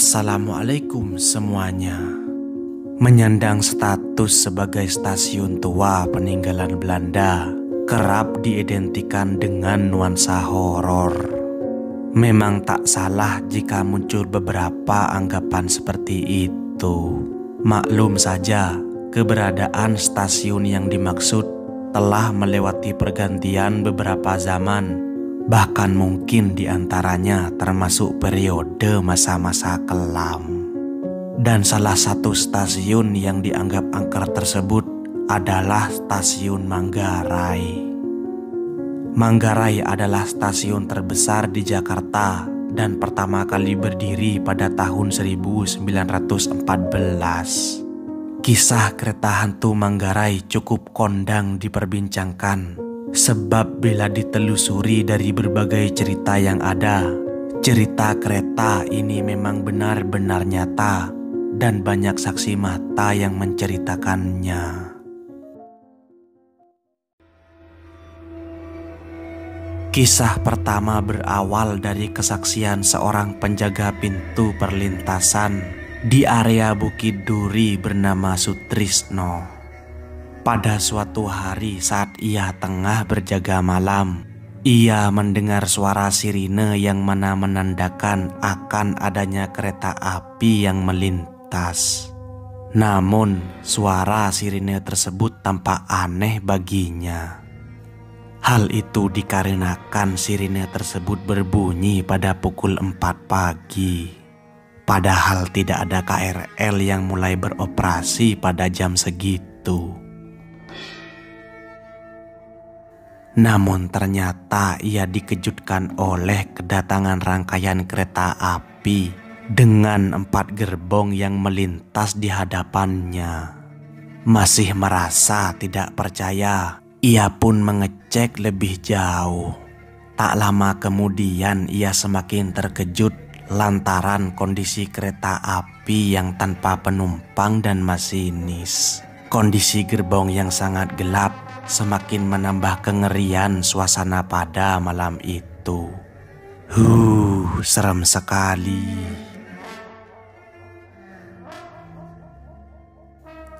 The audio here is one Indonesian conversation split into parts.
Assalamualaikum semuanya. Menyandang status sebagai stasiun tua peninggalan Belanda kerap diidentikan dengan nuansa horor. Memang tak salah jika muncul beberapa anggapan seperti itu. Maklum saja, keberadaan stasiun yang dimaksud telah melewati pergantian beberapa zaman. Bahkan mungkin diantaranya termasuk periode masa-masa kelam. Dan salah satu stasiun yang dianggap angker tersebut adalah stasiun Manggarai. Manggarai adalah stasiun terbesar di Jakarta dan pertama kali berdiri pada tahun 1914. Kisah kereta hantu Manggarai cukup kondang diperbincangkan. Sebab bila ditelusuri dari berbagai cerita yang ada, cerita kereta ini memang benar-benar nyata dan banyak saksi mata yang menceritakannya. Kisah pertama berawal dari kesaksian seorang penjaga pintu perlintasan di area Bukit Duri bernama Sutrisno. Pada suatu hari saat ia tengah berjaga malam, ia mendengar suara sirine yang mana menandakan akan adanya kereta api yang melintas. Namun suara sirine tersebut tampak aneh baginya. Hal itu dikarenakan sirine tersebut berbunyi pada pukul 4 pagi. Padahal tidak ada KRL yang mulai beroperasi pada jam segitu. Namun ternyata ia dikejutkan oleh kedatangan rangkaian kereta api dengan 4 gerbong yang melintas di hadapannya. Masih merasa tidak percaya, ia pun mengecek lebih jauh. Tak lama kemudian ia semakin terkejut lantaran kondisi kereta api yang tanpa penumpang dan masinis. Kondisi gerbong yang sangat gelap semakin menambah kengerian suasana pada malam itu. Serem sekali.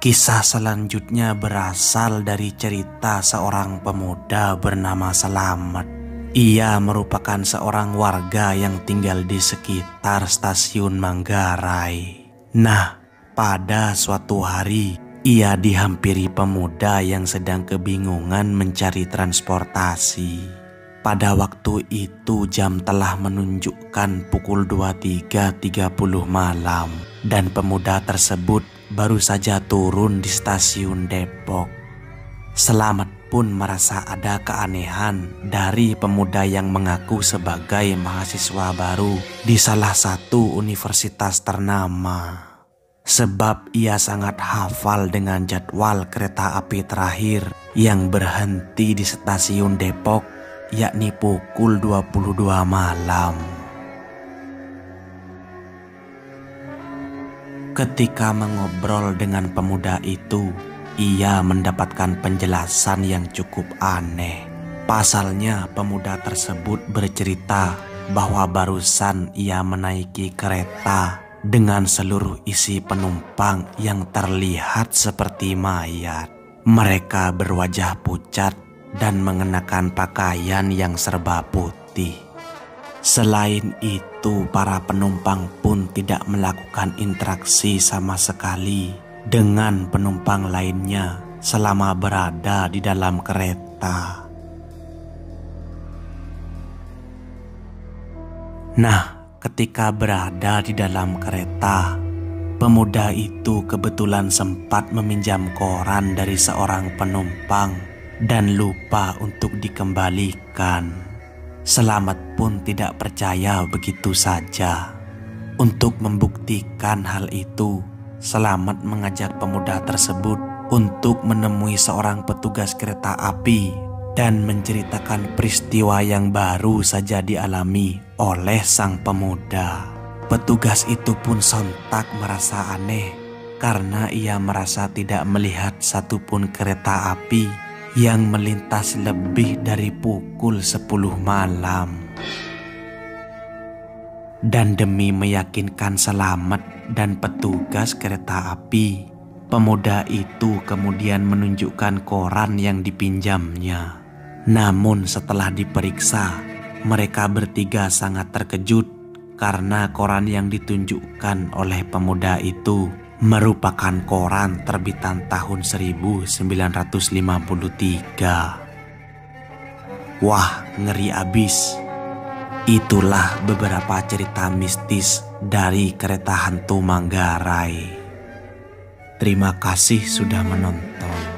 Kisah selanjutnya berasal dari cerita seorang pemuda bernama Selamat. Ia merupakan seorang warga yang tinggal di sekitar stasiun Manggarai. Nah, pada suatu hari ia dihampiri pemuda yang sedang kebingungan mencari transportasi. Pada waktu itu jam telah menunjukkan pukul 23.30 malam dan pemuda tersebut baru saja turun di stasiun Depok. Selamat pun merasa ada keanehan dari pemuda yang mengaku sebagai mahasiswa baru di salah satu universitas ternama. Sebab ia sangat hafal dengan jadwal kereta api terakhir yang berhenti di stasiun Depok, yakni pukul 22 malam. Ketika mengobrol dengan pemuda itu, ia mendapatkan penjelasan yang cukup aneh. Pasalnya pemuda tersebut bercerita bahwa barusan ia menaiki kereta dengan seluruh isi penumpang yang terlihat seperti mayat. Mereka berwajah pucat dan mengenakan pakaian yang serba putih. Selain itu, para penumpang pun tidak melakukan interaksi sama sekali dengan penumpang lainnya selama berada di dalam kereta. Nah, ketika berada di dalam kereta, pemuda itu kebetulan sempat meminjam koran dari seorang penumpang dan lupa untuk dikembalikan. Selamat pun tidak percaya begitu saja. Untuk membuktikan hal itu, Selamat mengajak pemuda tersebut untuk menemui seorang petugas kereta api dan menceritakan peristiwa yang baru saja dialami oleh sang pemuda. Petugas itu pun sontak merasa aneh karena ia merasa tidak melihat satupun kereta api yang melintas lebih dari pukul 10 malam. Dan demi meyakinkan Slamet dan petugas kereta api, pemuda itu kemudian menunjukkan koran yang dipinjamnya. Namun setelah diperiksa, mereka bertiga sangat terkejut karena koran yang ditunjukkan oleh pemuda itu merupakan koran terbitan tahun 1953. Wah, ngeri abis. Itulah beberapa cerita mistis dari kereta hantu Manggarai. Terima kasih sudah menonton.